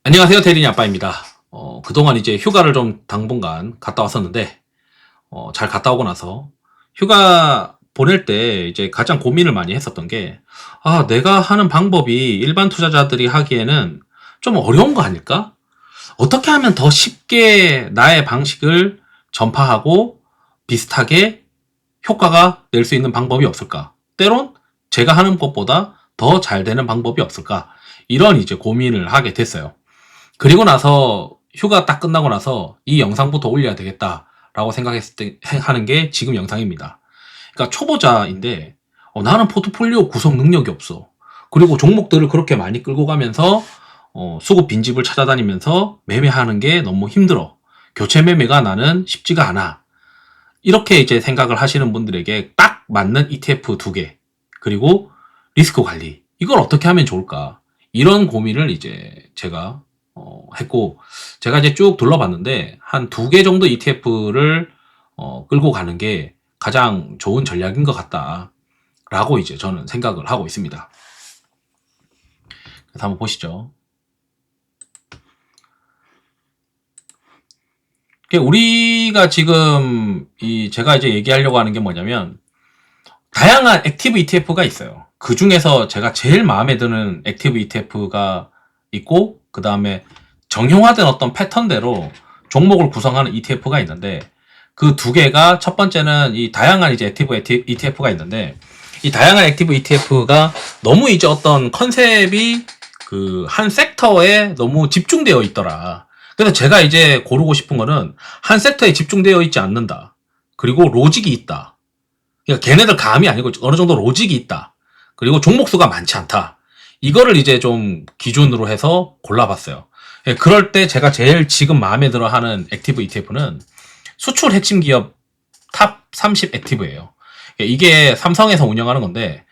안녕하세요. 대리니 아빠입니다. 그동안 이제 휴가를 좀 당분간 갔다 왔었는데, 잘 갔다 오고 나서 휴가 보낼 때 이제 가장 고민을 많이 했었던 게, 내가 하는 방법이 일반 투자자들이 하기에는 좀 어려운 거 아닐까? 어떻게 하면 더 쉽게 나의 방식을 전파하고 비슷하게 효과가 낼 수 있는 방법이 없을까? 때론 제가 하는 것보다 더 잘 되는 방법이 없을까? 이런 이제 고민을 하게 됐어요. 그리고 나서 휴가 딱 끝나고 나서 이 영상부터 올려야 되겠다라고 생각했을 때 하는 게 지금 영상입니다. 그러니까 초보자인데 나는 포트폴리오 구성 능력이 없어. 그리고 종목들을 그렇게 많이 끌고 가면서 수급 빈집을 찾아다니면서 매매하는 게 너무 힘들어. 교체 매매가 나는 쉽지가 않아. 이렇게 이제 생각을 하시는 분들에게 딱 맞는 ETF 2개 그리고 리스크 관리 이걸 어떻게 하면 좋을까? 이런 고민을 이제 제가 했고, 제가 이제 쭉 둘러봤는데 한 2개 정도 ETF를 끌고 가는 게 가장 좋은 전략인 것 같다라고 이제 저는 생각을 하고 있습니다. 그래서 한번 보시죠. 우리가 지금 제가 이제 얘기하려고 하는 게 뭐냐면 다양한 액티브 ETF가 있어요. 그 중에서 제가 제일 마음에 드는 액티브 ETF가 있고, 그 다음에 정형화된 어떤 패턴대로 종목을 구성하는 ETF가 있는데, 그 2개가 첫 번째는 이 다양한 이제 액티브 ETF가 있는데, 이 다양한 액티브 ETF가 너무 이제 어떤 컨셉이 그 한 섹터에 너무 집중되어 있더라. 그래서 제가 이제 고르고 싶은 거는 한 섹터에 집중되어 있지 않는다. 그리고 로직이 있다. 그러니까 걔네들 감이 아니고 어느 정도 로직이 있다. 그리고 종목 수가 많지 않다. 이거를 이제 좀 기준으로 해서 골라봤어요. 그럴 때 제가 제일 지금 마음에 들어 하는 액티브 ETF는 수출 핵심 기업 탑 30 액티브예요. 이게 삼성에서 운영하는 건데,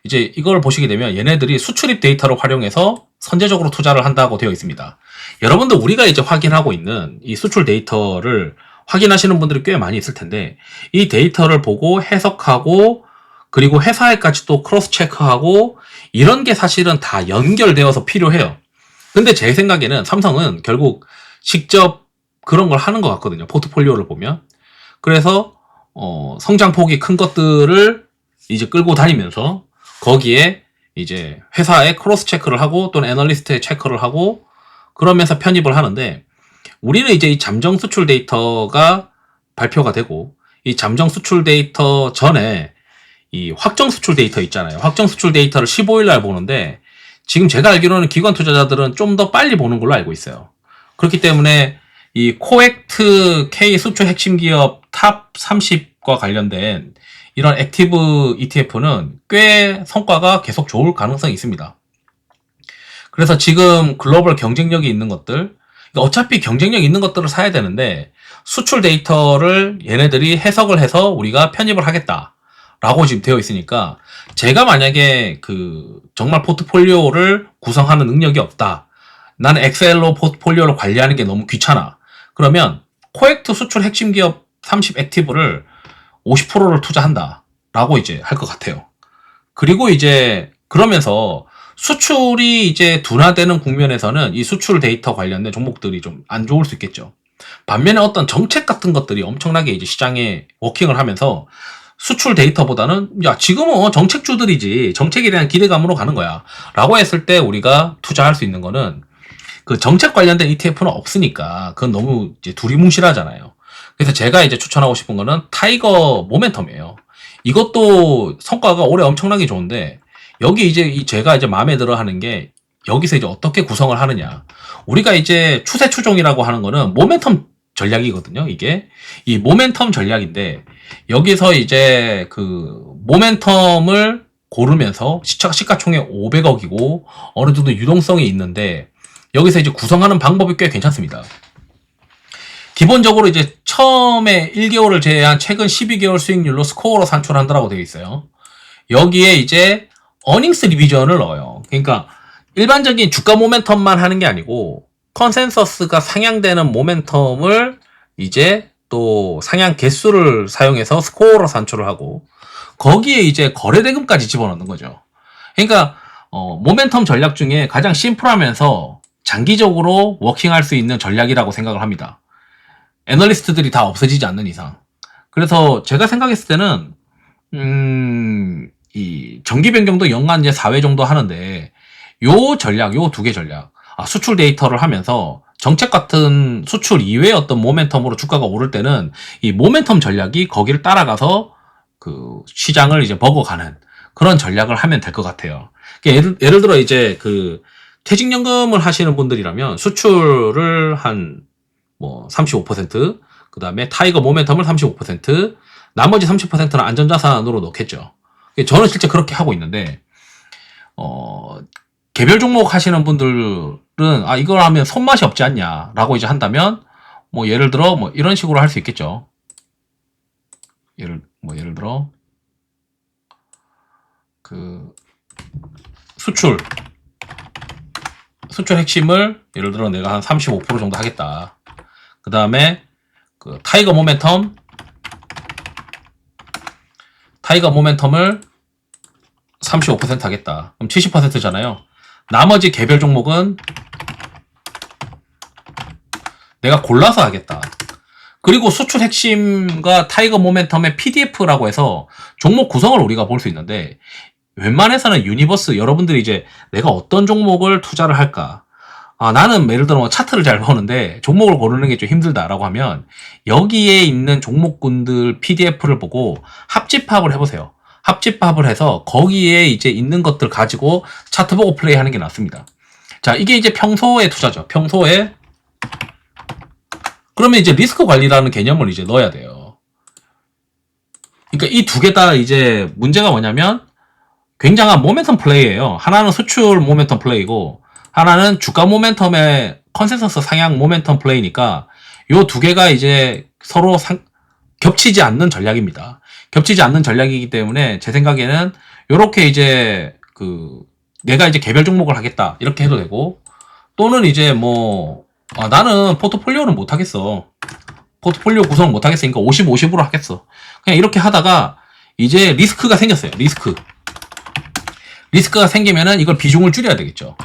이제 이걸 보시게 되면 얘네들이 수출입 데이터를 활용해서 선제적으로 투자를 한다고 되어 있습니다. 여러분들 우리가 이제 확인하고 있는 이 수출 데이터를 확인하시는 분들이 꽤 많이 있을 텐데, 이 데이터를 보고 해석하고 그리고 회사에까지 또 크로스 체크하고 이런 게 사실은 다 연결되어서 필요해요. 근데 제 생각에는 삼성은 결국 직접 그런 걸 하는 것 같거든요. 포트폴리오를 보면. 그래서 성장폭이 큰 것들을 이제 끌고 다니면서 거기에 이제 회사에 크로스 체크를 하고 또는 애널리스트에 체크를 하고 그러면서 편입을 하는데, 우리는 이제 이 잠정 수출 데이터가 발표가 되고 이 잠정 수출 데이터 전에 이 확정 수출 데이터 있잖아요. 확정 수출 데이터를 15일 날 보는데, 지금 제가 알기로는 기관 투자자들은 좀 더 빨리 보는 걸로 알고 있어요. 그렇기 때문에 이 코액트 K 수출 핵심 기업 탑 30과 관련된 이런 액티브 ETF는 꽤 성과가 계속 좋을 가능성이 있습니다. 그래서 지금 글로벌 경쟁력이 있는 것들, 어차피 경쟁력 있는 것들을 사야 되는데 수출 데이터를 얘네들이 해석을 해서 우리가 편입을 하겠다라고 지금 되어 있으니까, 제가 만약에 정말 포트폴리오를 구성하는 능력이 없다, 나는 엑셀로 포트폴리오를 관리하는 게 너무 귀찮아, 그러면 코액트 수출 핵심 기업 30 액티브를 50%를 투자한다 라고 이제 할 것 같아요. 그리고 이제 그러면서 수출이 이제 둔화되는 국면에서는 이 수출 데이터 관련된 종목들이 좀 안 좋을 수 있겠죠. 반면에 어떤 정책 같은 것들이 엄청나게 이제 시장에 워킹을 하면서 수출 데이터보다는 지금은 정책주들이지 정책에 대한 기대감으로 가는 거야 라고 했을 때 우리가 투자할 수 있는 거는 그 정책 관련된 ETF는 없으니까 그건 너무 이제 두리뭉실하잖아요. 그래서 제가 이제 추천하고 싶은 거는 타이거 모멘텀이에요. 이것도 성과가 올해 엄청나게 좋은데, 여기 이제 제가 이제 마음에 들어 하는 게 여기서 이제 어떻게 구성을 하느냐. 우리가 이제 추세 추종이라고 하는 거는 모멘텀 전략이거든요. 이게 이 모멘텀 전략인데, 여기서 이제 그 모멘텀을 고르면서 시가총액 500억이고 어느 정도 유동성이 있는데, 여기서 이제 구성하는 방법이 꽤 괜찮습니다. 기본적으로 이제 처음에 1개월을 제외한 최근 12개월 수익률로 스코어로 산출한다라고 되어 있어요. 여기에 이제 어닝스 리비전을 넣어요. 그러니까 일반적인 주가 모멘텀만 하는 게 아니고 컨센서스가 상향되는 모멘텀을 이제 또 상향 개수를 사용해서 스코어로 산출을 하고 거기에 이제 거래대금까지 집어넣는 거죠. 그러니까 모멘텀 전략 중에 가장 심플하면서 장기적으로 워킹할 수 있는 전략이라고 생각을 합니다. 애널리스트들이 다 없어지지 않는 이상. 그래서 제가 생각했을 때는 이 정기 변경도 연간 이제 4회 정도 하는데 요 전략, 요 두 개 전략. 수출 데이터를 하면서 정책 같은 수출 이외의 어떤 모멘텀으로 주가가 오를 때는 이 모멘텀 전략이 거기를 따라가서 그 시장을 이제 먹어가는 그런 전략을 하면 될 것 같아요. 예를 들어 이제 그 퇴직연금을 하시는 분들이라면 수출을 한 뭐 35%, 그 다음에 타이거 모멘텀을 35%, 나머지 30%는 안전자산으로 넣겠죠. 저는 실제 그렇게 하고 있는데, 개별 종목 하시는 분들은, 이걸 하면 손맛이 없지 않냐, 라고 이제 한다면, 뭐, 예를 들어, 뭐, 이런 식으로 할 수 있겠죠. 예를 들어, 수출 핵심을, 예를 들어 내가 한 35% 정도 하겠다. 그 다음에, 타이거 모멘텀을 35% 하겠다. 그럼 70%잖아요. 나머지 개별 종목은 내가 골라서 하겠다. 그리고 수출 핵심과 타이거 모멘텀의 PDF라고 해서 종목 구성을 우리가 볼 수 있는데, 웬만해서는 유니버스, 여러분들이 이제 내가 어떤 종목을 투자를 할까? 나는 예를 들어 차트를 잘 보는데 종목을 고르는 게 좀 힘들다라고 하면 여기에 있는 종목군들 PDF를 보고 합집합을 해보세요. 합집합을 해서 거기에 이제 있는 것들 가지고 차트 보고 플레이하는 게 낫습니다. 자, 이게 이제 평소의 투자죠. 평소에. 그러면 이제 리스크 관리라는 개념을 이제 넣어야 돼요. 그러니까 이 두 개 다 이제 문제가 뭐냐면 굉장한 모멘텀 플레이예요. 하나는 수출 모멘텀 플레이고 하나는 주가 모멘텀의 컨센서스 상향 모멘텀 플레이니까 요 두 개가 이제 서로 겹치지 않는 전략입니다. 겹치지 않는 전략이기 때문에 제 생각에는 요렇게 이제 내가 이제 개별 종목을 하겠다 이렇게 해도 되고, 또는 이제 뭐 나는 포트폴리오는 못 하겠어. 포트폴리오 구성 못 하겠으니까 50, 50으로 하겠어. 그냥 이렇게 하다가 이제 리스크가 생겼어요. 리스크가 생기면은 이걸 비중을 줄여야 되겠죠.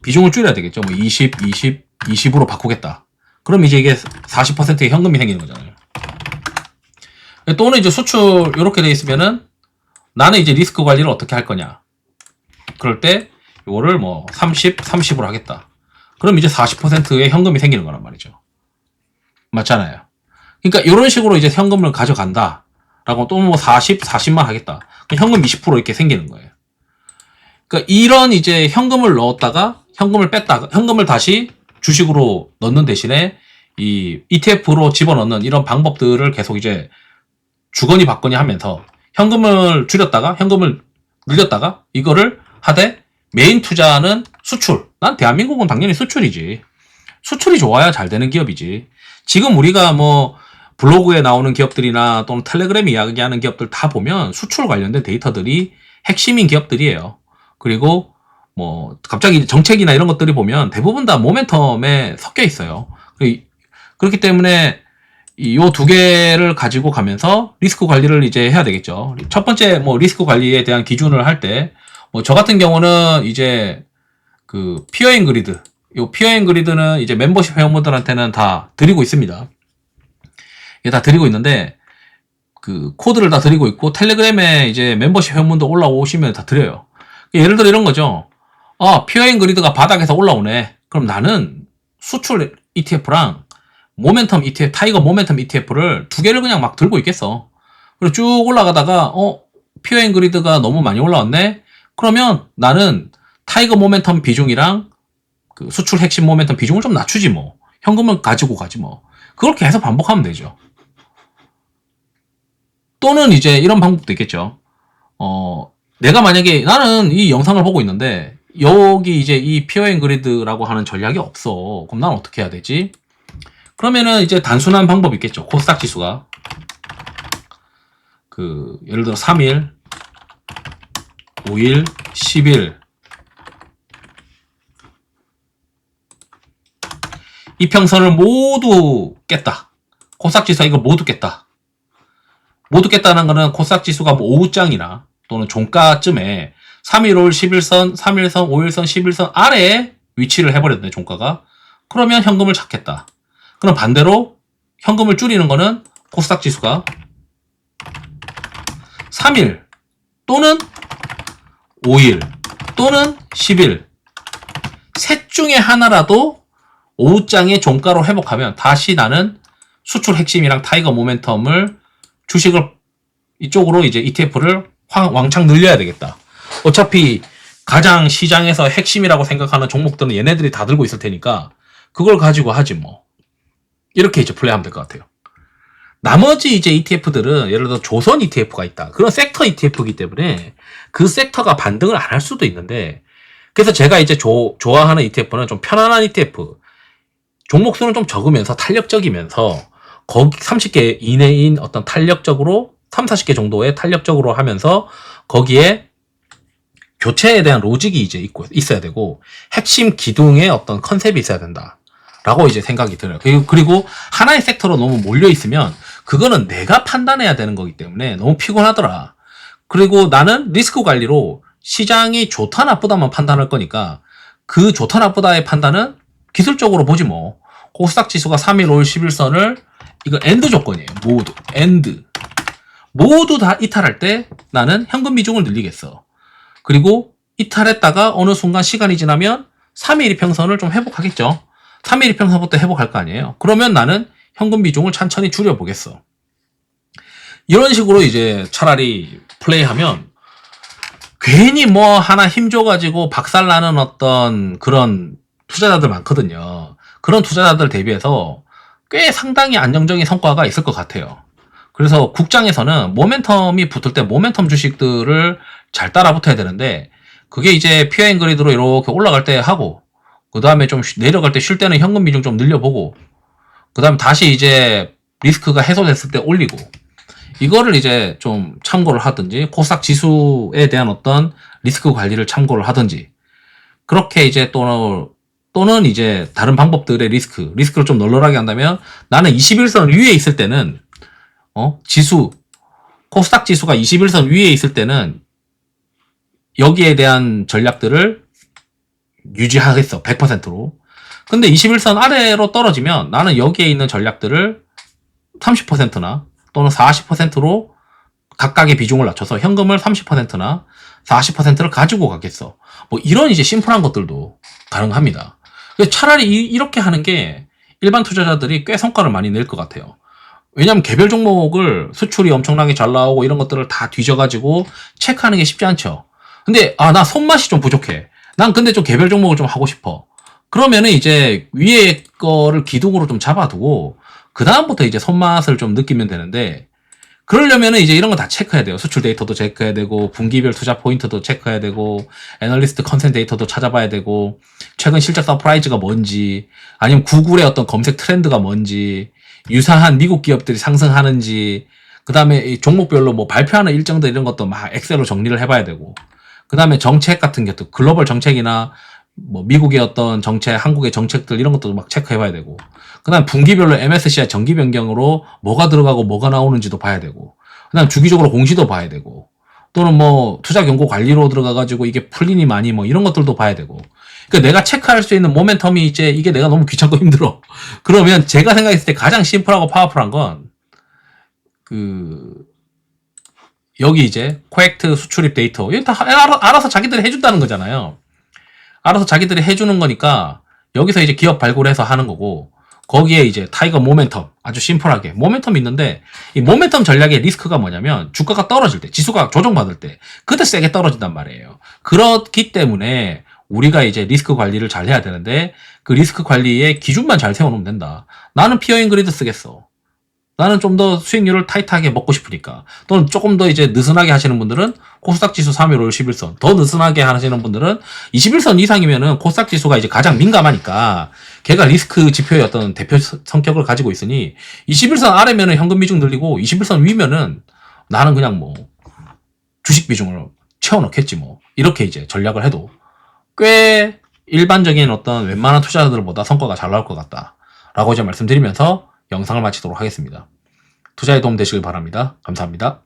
비중을 줄여야 되겠죠. 뭐 20, 20으로 바꾸겠다. 그럼 이제 이게 40%의 현금이 생기는 거잖아요. 또는 이제 수출 이렇게 돼 있으면은 나는 이제 리스크 관리를 어떻게 할 거냐. 그럴 때 이거를 뭐 30, 30으로 하겠다. 그럼 이제 40%의 현금이 생기는 거란 말이죠. 맞잖아요. 그러니까 이런 식으로 이제 현금을 가져간다. 라고 또 뭐 40, 40만 하겠다. 그럼 현금 20% 이렇게 생기는 거예요. 그러니까 이런 이제 현금을 넣었다가 현금을 뺐다가 현금을 다시 주식으로 넣는 대신에 이 ETF로 집어넣는 이런 방법들을 계속 이제 주거니 받거니 하면서 현금을 줄였다가 현금을 늘렸다가 이거를 하되 메인 투자는 수출. 난 대한민국은 당연히 수출이지. 수출이 좋아야 잘 되는 기업이지. 지금 우리가 뭐 블로그에 나오는 기업들이나 또는 텔레그램 이야기하는 기업들 다 보면 수출 관련된 데이터들이 핵심인 기업들이에요. 그리고 뭐 갑자기 정책이나 이런 것들이 보면 대부분 다 모멘텀에 섞여 있어요. 그렇기 때문에 요 두 개를 가지고 가면서 리스크 관리를 이제 해야 되겠죠. 첫 번째 뭐 리스크 관리에 대한 기준을 할 때 뭐 저 같은 경우는 이제 피어 앤 그리드, 요 피어 앤 그리드는 이제 멤버십 회원분들한테는 다 드리고 있습니다. 이게 다 드리고 있는데 코드를 다 드리고 있고 텔레그램에 이제 멤버십 회원분들 올라오시면 다 드려요. 예를 들어 이런 거죠. 피어 앤 그리드가 바닥에서 올라오네. 그럼 나는 수출 ETF랑 모멘텀 ETF, 타이거 모멘텀 ETF를 두 개를 그냥 막 들고 있겠어. 그리고 쭉 올라가다가 피어 앤 그리드가 너무 많이 올라왔네. 그러면 나는 타이거 모멘텀 비중이랑 수출 핵심 모멘텀 비중을 좀 낮추지 뭐. 현금을 가지고 가지 뭐. 그걸 계속 반복하면 되죠. 또는 이제 이런 방법도 있겠죠. 내가 만약에 나는 이 영상을 보고 있는데 여기 이제 이 피어 앤 그리드라고 하는 전략이 없어. 그럼 난 어떻게 해야 되지? 그러면은 이제 단순한 방법이 있겠죠. 코스닥 지수가 예를 들어 3일, 5일, 10일 이평선을 모두 깼다. 코스닥 지수가 이거 모두 깼다. 모두 깼다는 거는 코스닥 지수가 뭐 오후장이나 또는 종가쯤에 3일, 5일, 11선, 3일선, 5일선, 11선 아래에 위치를 해버렸네, 종가가. 그러면 현금을 찾겠다. 그럼 반대로 현금을 줄이는 거는 코스닥 지수가 3일 또는 5일 또는 10일 셋 중에 하나라도 오후장에 종가로 회복하면 다시 나는 수출 핵심이랑 타이거 모멘텀을 주식을 이쪽으로 이제 ETF를 왕창 늘려야 되겠다. 어차피 가장 시장에서 핵심이라고 생각하는 종목들은 얘네들이 다 들고 있을 테니까 그걸 가지고 하지 뭐. 이렇게 이제 플레이하면 될 것 같아요. 나머지 이제 ETF들은 예를 들어 조선 ETF가 있다. 그런 섹터 ETF이기 때문에 그 섹터가 반등을 안 할 수도 있는데 그래서 제가 이제 좋아하는 ETF는 좀 편안한 ETF. 종목 수는 좀 적으면서 탄력적이면서 거기 30개 이내인 어떤 탄력적으로 3, 40개 정도의 탄력적으로 하면서 거기에 교체에 대한 로직이 이제 있어야 되고 핵심 기둥의 어떤 컨셉이 있어야 된다. 라고 이제 생각이 들어요. 그리고 하나의 섹터로 너무 몰려 있으면 그거는 내가 판단해야 되는 거기 때문에 너무 피곤하더라. 그리고 나는 리스크 관리로 시장이 좋다 나쁘다만 판단할 거니까 그 좋다 나쁘다의 판단은 기술적으로 보지 뭐. 코스닥 지수가 3일, 5일, 11선을 이거 엔드 조건이에요. 모두. 엔드. 모두 다 이탈할 때 나는 현금 비중을 늘리겠어. 그리고 이탈했다가 어느 순간 시간이 지나면 3일 이평선을 좀 회복하겠죠. 3일 이평선부터 회복할 거 아니에요. 그러면 나는 현금 비중을 천천히 줄여보겠어. 이런 식으로 이제 차라리 플레이하면 괜히 뭐 하나 힘줘가지고 박살나는 어떤 그런 투자자들 많거든요. 그런 투자자들 대비해서 꽤 상당히 안정적인 성과가 있을 것 같아요. 그래서 국장에서는 모멘텀이 붙을 때 모멘텀 주식들을 잘 따라 붙어야 되는데 그게 이제 피어 앤 그리드로 이렇게 올라갈 때 하고 그 다음에 좀 내려갈 때 쉴 때는 현금 비중 좀 늘려보고 그 다음에 다시 이제 리스크가 해소됐을 때 올리고 이거를 이제 좀 참고를 하든지 코스닥 지수에 대한 어떤 리스크 관리를 참고를 하든지 그렇게 이제 또는 이제 다른 방법들의 리스크를 좀 널널하게 한다면 나는 21선 위에 있을 때는 코스닥 지수가 21선 위에 있을 때는 여기에 대한 전략들을 유지하겠어. 100%로. 근데 21선 아래로 떨어지면 나는 여기에 있는 전략들을 30%나 또는 40%로 각각의 비중을 낮춰서 현금을 30%나 40%를 가지고 가겠어. 뭐 이런 이제 심플한 것들도 가능합니다. 차라리 이렇게 하는 게 일반 투자자들이 꽤 성과를 많이 낼 것 같아요. 왜냐면 개별 종목을 수출이 엄청나게 잘 나오고 이런 것들을 다 뒤져가지고 체크하는 게 쉽지 않죠. 근데 나 손맛이 좀 부족해. 난 근데 좀 개별 종목을 좀 하고 싶어. 그러면은 이제 위에 거를 기둥으로 좀 잡아두고 그 다음부터 이제 손맛을 좀 느끼면 되는데 그러려면은 이제 이런 거 다 체크해야 돼요. 수출 데이터도 체크해야 되고 분기별 투자 포인트도 체크해야 되고 애널리스트 컨센 데이터도 찾아봐야 되고 최근 실적 서프라이즈가 뭔지 아니면 구글의 어떤 검색 트렌드가 뭔지 유사한 미국 기업들이 상승하는지 그 다음에 종목별로 뭐 발표하는 일정들 이런 것도 막 엑셀로 정리를 해봐야 되고 그 다음에 정책 같은 것도 글로벌 정책이나 뭐 미국의 어떤 정책, 한국의 정책들 이런 것도 막 체크해봐야 되고 그 다음 분기별로 MSCI 정기 변경으로 뭐가 들어가고 뭐가 나오는지도 봐야 되고 그 다음 주기적으로 공시도 봐야 되고 또는 뭐 투자 경고 관리로 들어가가지고 이게 풀리니 많이 뭐 이런 것들도 봐야 되고 그러니까 내가 체크할 수 있는 모멘텀이 이제 이게 내가 너무 귀찮고 힘들어. 그러면 제가 생각했을 때 가장 심플하고 파워풀한 건 여기 이제 코액트 수출입 데이터 이거 다 알아서 자기들이 해준다는 거잖아요. 알아서 자기들이 해주는 거니까 여기서 이제 기업 발굴해서 하는 거고 거기에 이제 타이거 모멘텀 아주 심플하게 모멘텀이 있는데 이 모멘텀 전략의 리스크가 뭐냐면 주가가 떨어질 때 지수가 조정받을 때 그때 세게 떨어진단 말이에요. 그렇기 때문에 우리가 이제 리스크 관리를 잘 해야 되는데 그 리스크 관리의 기준만 잘 세워놓으면 된다. 나는 피어 앤 그리드 쓰겠어. 나는 좀 더 수익률을 타이트하게 먹고 싶으니까. 또는 조금 더 이제 느슨하게 하시는 분들은 코스닥 지수 3일, 5일, 11선. 더 느슨하게 하시는 분들은 21선 이상이면은 코스닥 지수가 이제 가장 민감하니까 걔가 리스크 지표의 어떤 대표 성격을 가지고 있으니 21선 아래면은 현금 비중 늘리고 21선 위면은 나는 그냥 뭐 주식 비중을 채워넣겠지 뭐. 이렇게 이제 전략을 해도 꽤 일반적인 어떤 웬만한 투자자들보다 성과가 잘 나올 것 같다. 라고 이제 말씀드리면서 영상을 마치도록 하겠습니다. 투자에 도움 되시길 바랍니다. 감사합니다.